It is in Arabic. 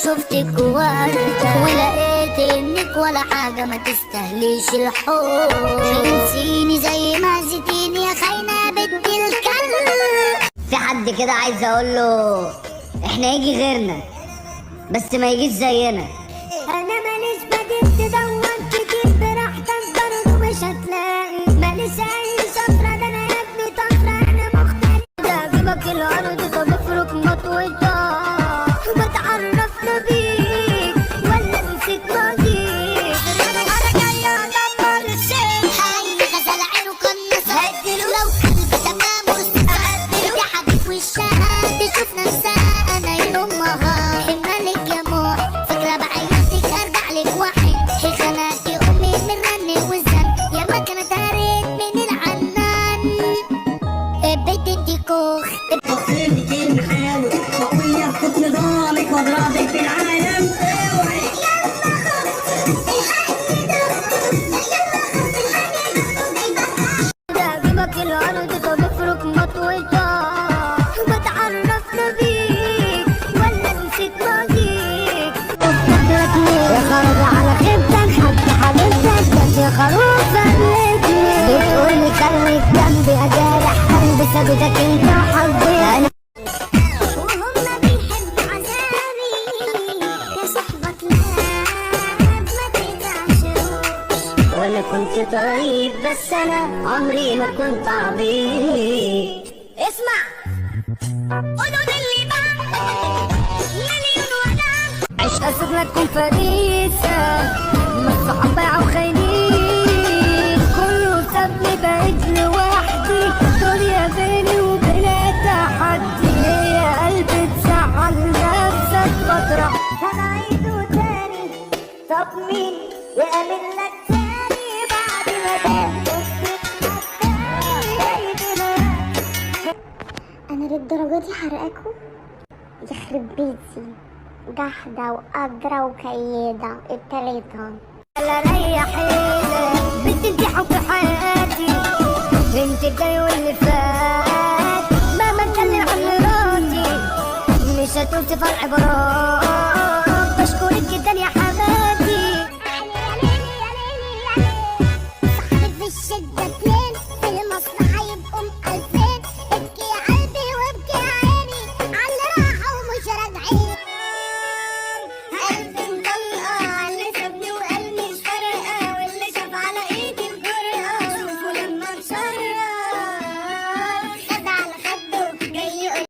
شفتك وردة ولقيت انك ولا حاجة ما تستهليش الحب. انسيني زي ما زيتيني يا خاينة يا بنت الكلب. في حد كده عايز اقول له احنا يجي غيرنا بس ما يجيش زينا. انا ماليش بديل تدور كتير براحتك برضه مش هتلاقي. ماليش اي شفرة ده انا يا ابني طفرة انا مختلف. تعجبك الارض طب افرك مطوتها وبتعرفنا بيك ولا نسيت ماضيك. انا جاية ادمر الشيء حي غزل عينه قنص هدله لو قلب تمام هدله يا حبيب وشها تشوف نفسها انا يومها حمالك يا موح فكرة بعيناتك ارجع لك واحد. هي خناتي امي من رن وزن يا ما كانت هاريت من العنان بيت الديكوخ. أخرتك المحاور قوية بخط نظامك وأضرابك في العالم. اوعي تعجبك الارض طب افرك مطوتها وبتعرفنا بيك ولا نسيت ماضيك. افتكرك يا خرج على خيبتك حتى حبيبتك بس يا خروف خليتني بتقولي خليك جنبي اجارح قلبي سابتك انت وحبيت. وهم بيحبوا عذابي يا صحبة كلاب ما تتعشوش. وانا كنت طيب بس انا عمري ما كنت عبيط. اسمع قولوا للي بقى مليون ولا عيش اسد ما تكون فريسة مصعب بيع وخاينين كله سابني بعيد لوحدي دنيا بيني وبينها تحدي. يا قلبي تزعل نفسك فترة هنعيده تاني. طب مين يأمن لك تاني بعد ما تاخد انا للدرجة دي حرقاكوا؟ يخرب بيتي جحدة وقادرة وكيدة التلاتة. لا ريحيني بنت انتي حب حياتي انت الجاي واللي فات مهما اتكلم عن مراتي مش هتقول تفرع عبارات.